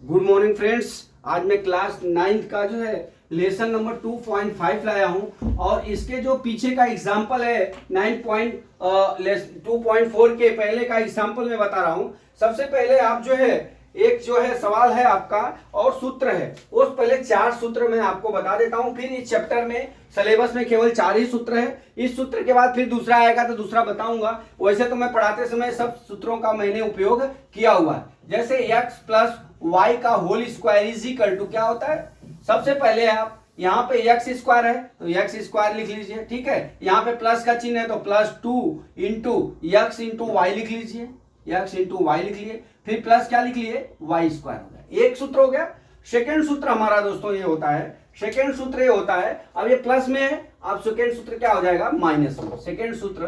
Good morning friends. आज मैं class 9th का जो है लेसन नंबर 2.5 लाया हूं और इसके जो पीछे का एग्जाम्पल है 9.2.4 के पहले का एग्जाम्पल मैं बता रहा हूं। सबसे पहले आप जो है एक जो है सवाल है आपका और सूत्र है, उस पहले 4 सूत्र मैं आपको बता देता हूं। फिर इस चैप्टर में सिलेबस में केवल 4 ही सूत्र है। इस सूत्र के बाद फिर दूसरा आएगा तो दूसरा बताऊंगा। वैसे तो मैं पढ़ाते समय सब सूत्रों का मैंने उपयोग किया हुआ है। जैसे x प्लस वाई का whole square is equal to क्या होता है। सबसे पहले आप यहाँ पे एक्स स्क्वायर है तो एक्स स्क्वायर लिख लीजिए, ठीक है। यहाँ पे प्लस का चिन्ह है तो plus 2 into x into y लिख लीजिए, एक्स इंटू वाई लिख लिए। फिर प्लस क्या लिख लिए, वाई स्क्वायर हो गया। एक सूत्र हो गया। सेकेंड सूत्र हमारा दोस्तों ये होता है, सेकेंड सूत्र ये होता है, अब ये प्लस में है, अब सेकेंड सूत्र क्या हो जाएगा, माइनस में। सेकेंड सूत्र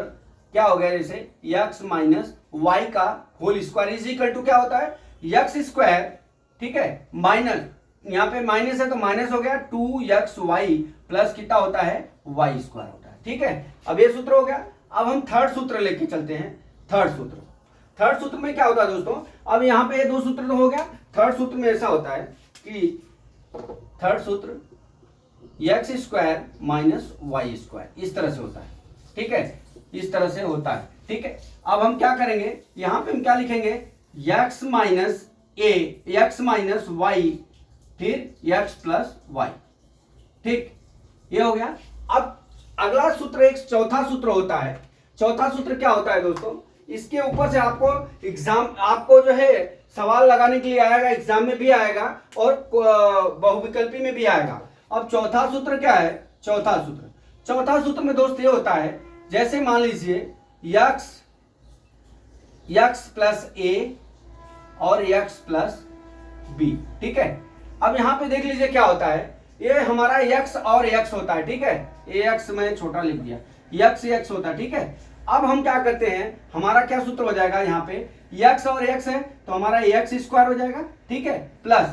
क्या हो गया, जैसे एक्स माइनस वाई का whole square is equal to क्या होता है, एक्स स्क्वायर, ठीक है, माइनस यहाँ पे माइनस है तो माइनस हो गया 2xy प्लस कितना होता है, वाई स्क्वायर होता है, ठीक है। अब ये सूत्र हो गया। अब हम थर्ड सूत्र लेके चलते हैं। थर्ड सूत्र, थर्ड सूत्र में क्या होता है दोस्तों, अब यहाँ पे ये दो सूत्र तो हो गया। थर्ड सूत्र में ऐसा होता है कि थर्ड सूत्र x square minus y square इस तरह से होता है, ठीक है, इस तरह से होता है, ठीक है। अब हम क्या करेंगे, यहां पे हम क्या लिखेंगे, एक्स माइनस ए, एक्स माइनस वाई, फिर एक्स प्लस वाई, ठीक, ये हो गया। अब अगला सूत्र एक चौथा सूत्र होता है। चौथा सूत्र क्या होता है दोस्तों, इसके ऊपर से आपको एग्जाम, आपको जो है सवाल लगाने के लिए आएगा, एग्जाम में भी आएगा और बहुविकल्पी में भी आएगा। अब चौथा सूत्र क्या है, चौथा सूत्र, चौथा सूत्र में दोस्त ये होता है, जैसे मान लीजिए एक्स प्लस ए और एक्स प्लस बी, ठीक है। अब यहां पे देख लीजिए क्या होता है, ये हमारा x और x होता है, ठीक है, ये x मैं छोटा लिख दिया, x होता है, ठीक है। अब हम क्या करते हैं, हमारा क्या सूत्र हो जाएगा, यहाँ पे x और x है तो हमारा x स्क्वायर हो जाएगा, ठीक है, प्लस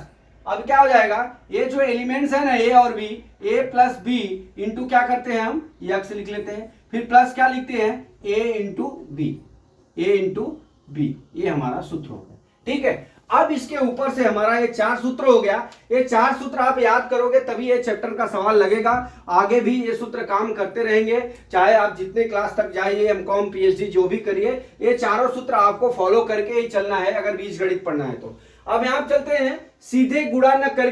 अब क्या हो जाएगा, ये जो एलिमेंट्स है ना a और b, a plus b into क्या करते हैं हम x लिख लेते हैं, फिर प्लस क्या लिखते हैं, a into b, a into b, ये हमारा सूत्र हो गया, ठीक है। अब इसके ऊपर से हमारा ये 4 सूत्र हो गया। ये 4 सूत्र आप याद करोगे तभी ये चैप्टर का सवाल लगेगा। आगे भी ये सूत्र काम करते रहेंगे, चाहे आप जितने क्लास तक जाइए, एमकॉम पीएचडी जो भी करिए, ये चारों सूत्र आपको फॉलो करके ही चलना है अगर बीजगणित पढ़ना है तो। अब यहाँ चलते हैं, सीधे गुणा न कर,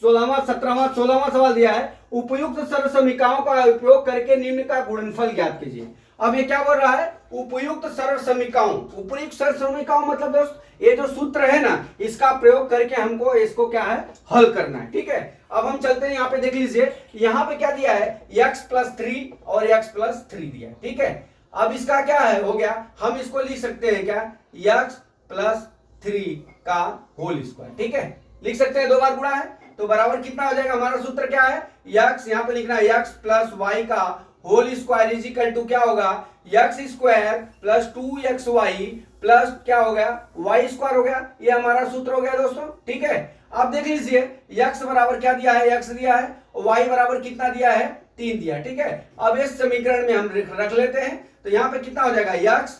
16वां सवाल दिया है, उपयुक्त सर्व समीकरणों का उपयोग करके निम्न का गुणनफल ज्ञात कीजिए। अब ये क्या बोल रहा है, उपयुक्त सर्व समीकरण। उपयुक्त सर्व समीकरण मतलब दोस्त ये जो सूत्र है ना, इसका प्रयोग करके हमको इसको क्या है, हल करना है, ठीक है। अब हम चलते हैं, यहाँ पे देख लीजिए, यहाँ पे क्या दिया है, x प्लस 3 और x प्लस 3 दिया है, ठीक है। अब इसका क्या है, हो गया, हम इसको लिख सकते हैं क्या, x प्लस 3 का होल स्क्वायर, ठीक है, लिख सकते हैं, 2 बार गुणा है तो बराबर कितना हो जाएगा, हमारा सूत्र क्या है, x, यहाँ पे लिखना है x प्लस वाई का whole square is equal to क्या होगा, x square plus 2xy plus क्या हो गया, वाई स्क्वायर हो गया। ये हमारा सूत्र हो गया दोस्तों, ठीक है। अब देख लीजिए, x बराबर क्या दिया है, x दिया है, y बराबर कितना दिया है, 3 दिया है, ठीक है। अब इस समीकरण में हम रख लेते हैं तो यहाँ पे कितना हो जाएगा, x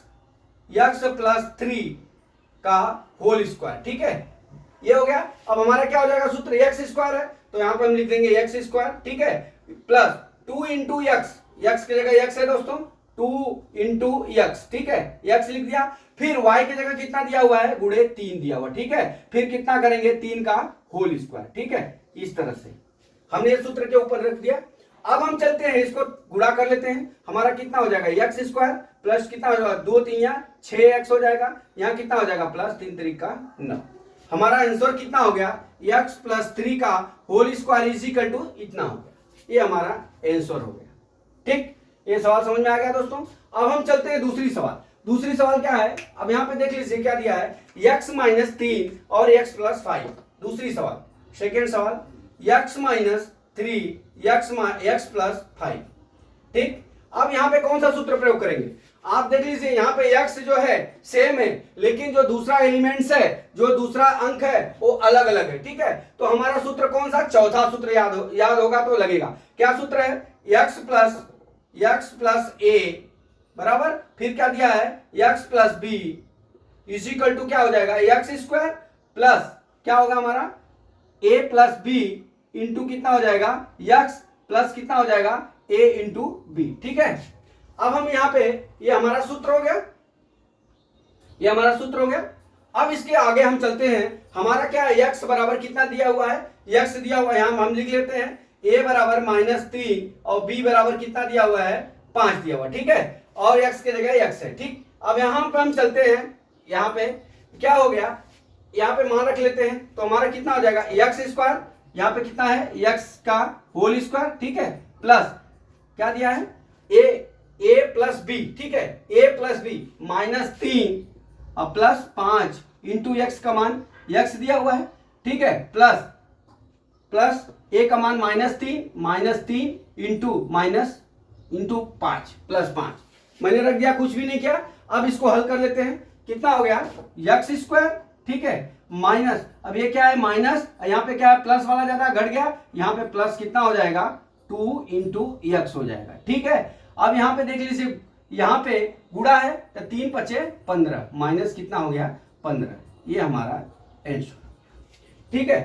प्लस 3 का होल स्क्वायर, ठीक है, ये हो गया। अब हमारा क्या हो जाएगा, सूत्र x स्क्वायर है तो यहाँ पे हम लिख देंगे x स्क्वायर, ठीक है, प्लस 2 इंटू x की जगह x है दोस्तों, 2 इंटू x, ठीक है, x लिख दिया। फिर y की जगह कितना दिया हुआ है, गुणे 3 दिया हुआ, ठीक है। फिर कितना करेंगे, 3 का होल स्क्वायर, ठीक है, इस तरह से हमने ये सूत्र के ऊपर रख दिया। अब हम चलते हैं, इसको गुणा कर लेते हैं, हमारा कितना हो जाएगा, एक्स स्क्वायर प्लस कितना हो जाएगा, 2 3 या 6x हो जाएगा, यहाँ कितना हो जाएगा, प्लस 3 3 का 9। हमारा आंसर कितना हो गया, x प्लस 3 का whole square is equal to इतना हो गया, ये हमारा आंसर हो गया, ठीक। ये सवाल समझ में आ गया दोस्तों। अब हम चलते हैं दूसरी सवाल। दूसरी सवाल क्या है, अब यहाँ पे देख लीजिए क्या दिया है, x माइनस 3 और x प्लस 5। दूसरी सवाल, सेकेंड सवाल, x माइनस 3 x प्लस 5, ठीक। अब यहाँ पे कौन सा सूत्र प्रयोग करेंगे, आप देख लीजिए, यहाँ पे x जो है सेम है, लेकिन जो दूसरा एलिमेंट्स है, जो दूसरा अंक है वो अलग अलग है, ठीक है। तो हमारा सूत्र कौन सा, चौथा सूत्र याद होगा तो लगेगा, क्या सूत्र है, x प्लस a बराबर, फिर क्या दिया है, x प्लस b इज इक्वल टू क्या हो जाएगा, एक्स स्क्वायर प्लस क्या होगा हमारा a प्लस बी इंटू कितना हो जाएगा x प्लस कितना हो जाएगा a इंटू बी। ठीक है, अब हम यहां पे ये हमारा सूत्र हो गया, ये हमारा सूत्र हो गया। अब इसके आगे हम चलते हैं, हमारा क्या है x बराबर कितना दिया हुआ है, x दिया हुआ है यहां हम लिख लेते हैं a बराबर -3 और b बराबर कितना दिया हुआ है 5 दिया हुआ। ठीक है, और x की जगह x है। ठीक, अब यहां पे हम चलते हैं, यहां पे क्या हो गया, यहां पे मान रख लेते हैं तो हमारा कितना हो जाएगा x स्क्वायर, यहां पे कितना है x का होल स्क्वायर। ठीक है, प्लस क्या दिया है a प्लस बी। ठीक है, a प्लस बी -3 और प्लस 5 इंटू एक्स का मान x दिया हुआ है। ठीक है, प्लस a का मान -3 इंटू 5 प्लस 5 मैंने रख दिया, कुछ भी नहीं किया। अब इसको हल कर लेते हैं, कितना हो गया x स्क्वायर। ठीक है, माइनस, अब ये क्या है माइनस, यहाँ पे क्या है प्लस वाला ज्यादा घट गया, यहाँ पे प्लस कितना हो जाएगा 2 इंटू एक्स हो जाएगा। ठीक है, अब यहाँ पे देख लीजिए, यहाँ पे गुणा है तो 3 × 5 = 15 माइनस कितना हो गया 15, ये हमारा आंसर। ठीक है,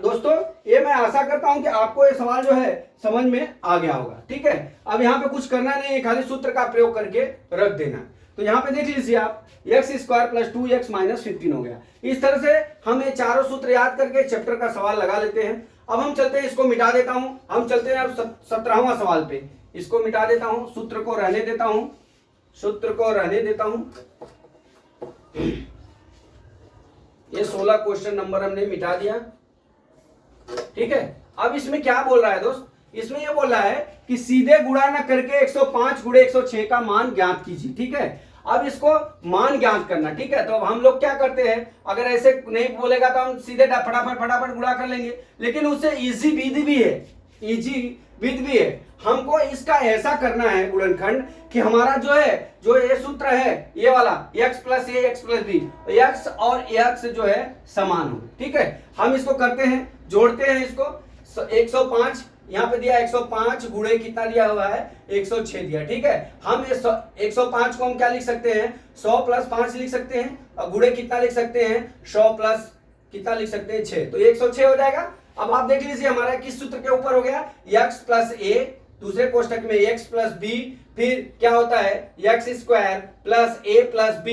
दोस्तों ये मैं आशा करता हूं कि आपको ये सवाल जो है समझ में आ गया होगा। ठीक है, अब यहाँ पे कुछ करना नहीं है, खाली सूत्र का प्रयोग करके रख देना। तो यहाँ पे देख लीजिए आप x square plus 2x minus 15 हो गया। इस तरह से हम ये चारों सूत्र याद करके चैप्टर का सवाल लगा लेते हैं। अब हम चलते हैं, इसको मिटा देता हूं, हम चलते हैं अब 17वां सवाल पे। इसको मिटा देता हूं, सूत्र को रहने देता हूं, सूत्र को रहने देता हूं। ये 16 क्वेश्चन नंबर हमने मिटा दिया। ठीक है, अब इसमें क्या बोल रहा है दोस्त, इसमें ये बोल रहा है कि सीधे गुणा न करके 105 × 106 का मान ज्ञात कीजिए। ठीक है, अब इसको मान ज्ञात करना। ठीक है, तो अब हम लोग क्या करते हैं, अगर ऐसे नहीं बोलेगा तो हम सीधे फटाफट गुणा कर लेंगे, लेकिन उससे इजी विधि भी है, इजी विधि भी है। हमको इसका ऐसा करना है गुणनखंड कि हमारा जो है, जो ये सूत्र है ये वाला x प्लस a x प्लस b, x और x जो है समान हो। ठीक है, हम इसको करते हैं, जोड़ते हैं इसको। 105 यहाँ पे दिया 105 गुणे कितना दिया हुआ है 106 दिया। ठीक है, हम ये 105 को हम क्या लिख सकते हैं 100 + 5 लिख सकते हैं, और गुणे कितना लिख सकते हैं 100 प्लस कितना लिख सकते हैं 6, तो 106 हो जाएगा। अब आप देख लीजिए हमारा किस सूत्र के ऊपर हो गया, x प्लस a, दूसरे कोष्टक में x प्लस b, फिर क्या होता है x square plus a plus b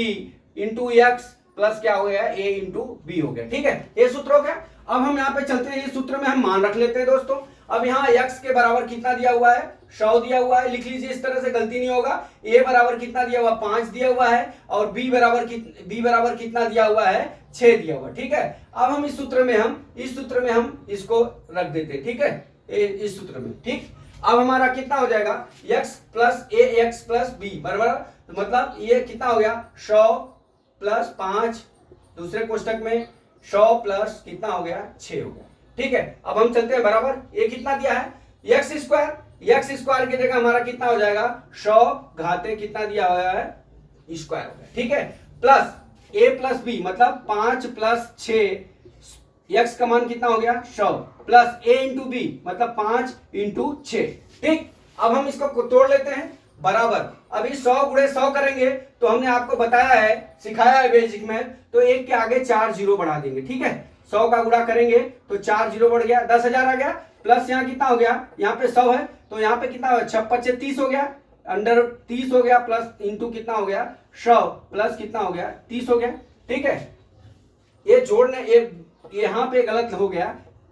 into x plus क्या हो गया a इंटू b हो गया। ठीक है, ये सूत्र हो गया। अब हम यहाँ पे चलते हैं, इस सूत्र में हम मान रख लेते हैं दोस्तों। अब यहाँ x के बराबर कितना दिया हुआ है 100 दिया हुआ है, लिख लीजिए, इस तरह से गलती नहीं होगा। a बराबर कितना दिया हुआ 5 दिया हुआ है, और b बराबर कितना दिया हुआ है 6 दिया हुआ। ठीक है, अब हम इस सूत्र में हम इसको रख देते हैं। ठीक है, इस सूत्र में। ठीक, अब हमारा कितना हो जाएगा x प्लस a x प्लस b बराबर, तो मतलब ये कितना हो गया 100 प्लस 5, दूसरे कोष्टक में 100 प्लस कितना हो गया 6 हो गया। ठीक है, अब हम चलते हैं बराबर, ये कितना दिया है x स्क्वायर की जगह हमारा कितना हो जाएगा 100 घाते कितना दिया हुआ है स्क्वायर हो गया। ठीक है, प्लस a प्लस b मतलब 5 प्लस 6, x का मान कितना हो गया 100 प्लस a इंटू बी मतलब 5 इंटू 6। ठीक, अब हम इसको तोड़ लेते हैं बराबर। अभी 100 × 100 करेंगे तो हमने आपको बताया है, सिखाया है बेसिक में, तो एक के आगे 4 जीरो बढ़ा देंगे। ठीक है, 100 का गुणा करेंगे तो 4 जीरो बढ़ गया, 10,000 आ गया, प्लस यहाँ कितना हो गया, यहाँ पे 100 है तो यहाँ पे कितना 6 × 30 हो गया, अंडर 30 हो गया, प्लस इंटू कितना हो गया 100 प्लस कितना हो गया 30 हो गया। ठीक है, ये जोड़ने यहाँ पे गलत हो गया,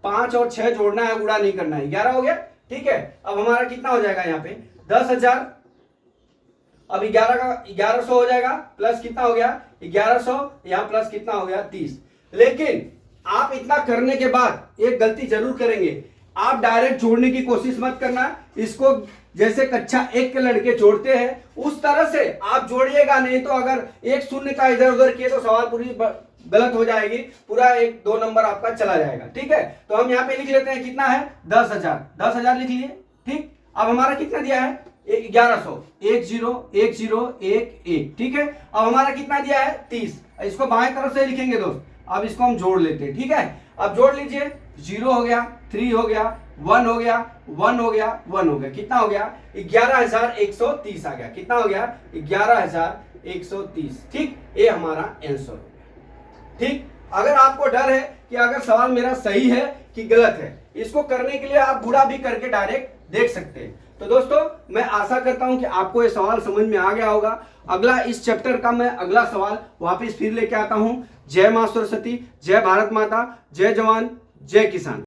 5 और 6 जोड़ना है, गुणा नहीं करना है, 11 हो गया। ठीक है, अब हमारा कितना हो जाएगा यहाँ पे 10,000, अब 11 का 1100 हो जाएगा, प्लस कितना हो गया 1100, यहाँ प्लस कितना हो गया 30। लेकिन आप इतना करने के बाद एक गलती जरूर करेंगे, आप डायरेक्ट जोड़ने की कोशिश मत करना, इसको जैसे कक्षा 1 के लड़के जोड़ते हैं उस तरह से आप जोड़िएगा, नहीं तो अगर एक शून्य का इधर उधर किए तो सवाल पूरी गलत हो जाएगी, पूरा 1-2 नंबर आपका चला जाएगा। ठीक है, तो हम यहाँ पे लिख लेते हैं कितना है 10,000 लिख लिए। ठीक, अब हमारा कितना दिया है 1100, 1 0 1 0 1 1। ठीक है, अब हमारा कितना दिया है 30, इसको बाएं तरफ से लिखेंगे दोस्त। अब इसको हम जोड़ लेते हैं। ठीक है, अब जोड़ लीजिए, 0 हो गया, 3 हो गया, 1 हो गया, 1 हो गया, 1 हो गया, कितना हो गया 11,130 आ गया, कितना हो गया 11,130। ठीक, ये हमारा आंसर हो गया। ठीक, अगर आपको डर है कि अगर सवाल मेरा सही है कि गलत है। इसको करने के लिए आप गुणा भी करके डायरेक्ट देख सकते हैं। तो दोस्तों मैं आशा करता हूं कि आपको ये सवाल समझ में आ गया होगा। अगला इस चैप्टर का मैं अगला सवाल वापस फिर लेके आता हूं। जय मां सरस्वती, जय भारत माता, जय जवान, जय किसान।